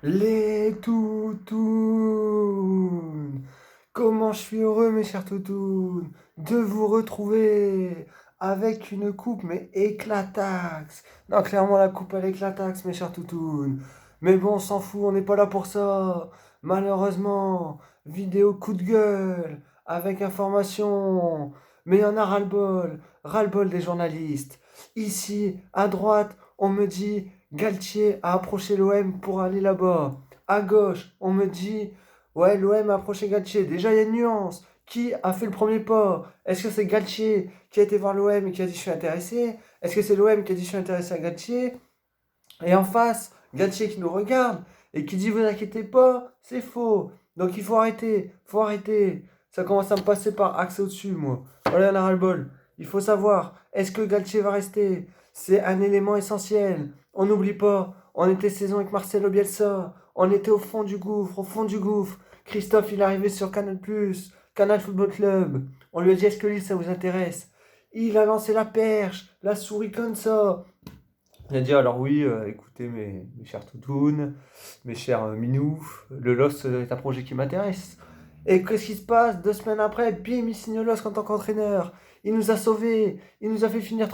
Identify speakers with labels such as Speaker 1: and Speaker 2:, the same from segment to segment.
Speaker 1: Les toutounes! Comment je suis heureux, mes chers toutounes, de vous retrouver avec une coupe, mais éclataxe! Non, clairement, la coupe, elle éclataxe, mes chers toutounes. Mais bon, on s'en fout, on n'est pas là pour ça. Malheureusement, vidéo coup de gueule, avec information. Mais il y en a ras-le-bol des journalistes. Ici, à droite, on me dit Galtier a approché l'OM pour aller là-bas. À gauche, on me dit ouais, l'OM a approché Galtier. Déjà, il y a une nuance. Qui a fait le premier pas? Est-ce que c'est Galtier qui a été voir l'OM et qui a dit je suis intéressé? Est-ce que c'est l'OM qui a dit je suis intéressé à Galtier? Et en face, Galtier qui nous regarde et qui dit vous inquiétez pas, c'est faux. Donc il faut arrêter, faut arrêter. Ça commence à me passer par axe au-dessus, moi. Voilà, on a ras-le-bol. Il faut savoir, est-ce que Galtier va rester? C'est un élément essentiel. On n'oublie pas, on était saison avec Marcelo Bielsa. On était au fond du gouffre, au fond du gouffre. Christophe, il est arrivé sur Canal+, Canal Football Club. On lui a dit est-ce que l'île, ça vous intéresse? Il a lancé la perche, la souris comme ça. Il a dit alors oui, écoutez mes chers toutounes, mes chers minous, le LOSC est un projet qui m'intéresse. Et qu'est-ce qui se passe? 2 semaines après, bim, il signe le LOSC en tant qu'entraîneur. Il nous a sauvés, il nous a fait finir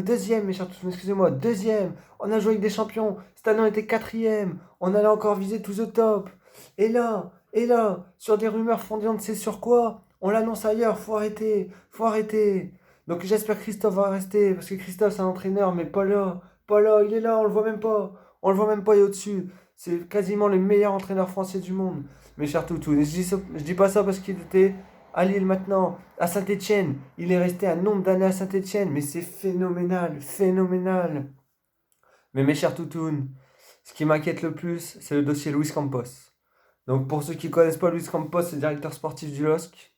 Speaker 1: deuxième, mes chers toutounes, excusez-moi, deuxième. On a joué avec des champions, cette année on était quatrième, on allait encore viser tout the top. Et là, sur des rumeurs fondées on ne sait sur quoi, on l'annonce ailleurs, faut arrêter, faut arrêter. Donc j'espère que Christophe va rester, parce que Christophe c'est un entraîneur, mais pas là. Pas là, il est là, on le voit même pas. On le voit même pas, il est au-dessus. C'est quasiment le meilleur entraîneur français du monde, mes chers toutous. Je dis pas ça parce qu'il était à Lille maintenant, à Saint-Etienne. Il est resté un nombre d'années à Saint-Etienne, mais c'est phénoménal, phénoménal. Mais mes chers toutounes, ce qui m'inquiète le plus, c'est le dossier Luis Campos. Donc pour ceux qui connaissent pas Luis Campos, c'est le directeur sportif du LOSC.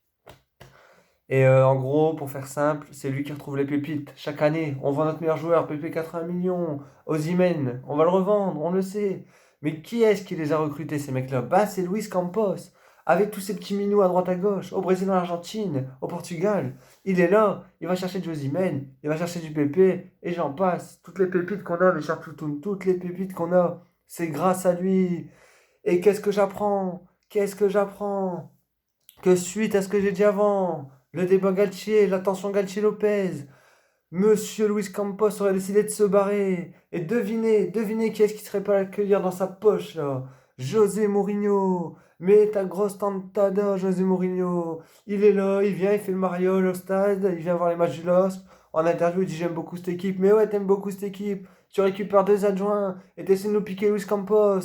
Speaker 1: Et en gros, pour faire simple, c'est lui qui retrouve les pépites. Chaque année, on vend notre meilleur joueur, PP 80 millions, Osimhen, on va le revendre, on le sait. Mais qui est-ce qui les a recrutés, ces mecs-là? Bah, c'est Luis Campos, avec tous ces petits minous à droite à gauche, au Brésil, en Argentine, au Portugal. Il est là, il va chercher du Osimhen, il va chercher du PP, et j'en passe. Toutes les pépites qu'on a, mes chers toutounes, toutes les pépites qu'on a, c'est grâce à lui. Et qu'est-ce que j'apprends? Qu'est-ce que j'apprends? Que suite à ce que j'ai dit avant, le débat Galtier, l'attention Galtier-Lopez, Monsieur Luis Campos aurait décidé de se barrer. Et devinez qui est-ce qui serait pas à l'accueillir dans sa poche là? José Mourinho. Mais ta grosse tentada, José Mourinho. Il est là, il vient, il fait le mariole au stade, il vient voir les matchs du LOSC. En interview, il dit j'aime beaucoup cette équipe. Mais ouais, t'aimes beaucoup cette équipe. Tu récupères 2 adjoints et t'essaies de nous piquer Luis Campos.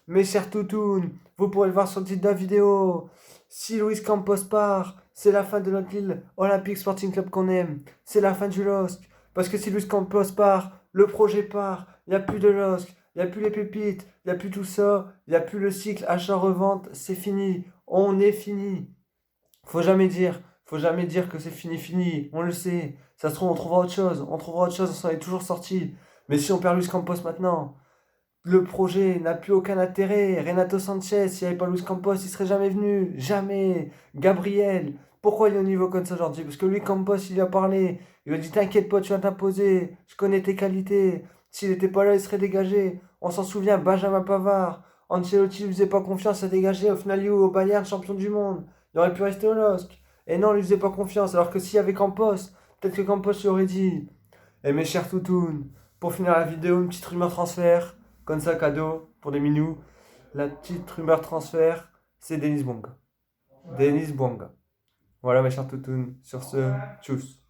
Speaker 1: Mes chers toutounes, vous pourrez le voir sur le titre de la vidéo. Si Luis Campos part, c'est la fin de notre île Olympique Sporting Club qu'on aime. C'est la fin du LOSC. Parce que si Luis Campos part, le projet part. Il n'y a plus de LOSC. Il n'y a plus les pépites. Il n'y a plus tout ça. Il n'y a plus le cycle achat-revente. C'est fini. On est fini. Faut jamais dire. Faut jamais dire que c'est fini, fini. On le sait. Ça se trouve, on trouvera autre chose. On trouvera autre chose. On s'en est toujours sorti. Mais si on perd Luis Campos maintenant, le projet n'a plus aucun intérêt. Renato Sanchez, s'il n'y avait pas Luis Campos, il serait jamais venu. Jamais. Gabriel. Pourquoi il est au niveau comme ça aujourd'hui? Parce que lui, Campos, il lui a parlé. Il lui a dit t'inquiète pas, tu vas t'imposer. Je connais tes qualités. S'il n'était pas là, il serait dégagé. On s'en souvient, Benjamin Pavard. Ancelotti ne faisait pas confiance à dégager. Au final, il est au Bayern, champion du monde. Il aurait pu rester au LOSC. Et non, il lui faisait pas confiance. Alors que s'il y avait Campos, peut-être que Campos lui aurait dit. Et mes chers toutounes, pour finir la vidéo, une petite rumeur transfert. Comme ça, cadeau pour les minous. La petite rumeur transfert, c'est Denis Bouanga. Denis Bouanga. Voilà mes chers toutounes. Sur ce, tchuss.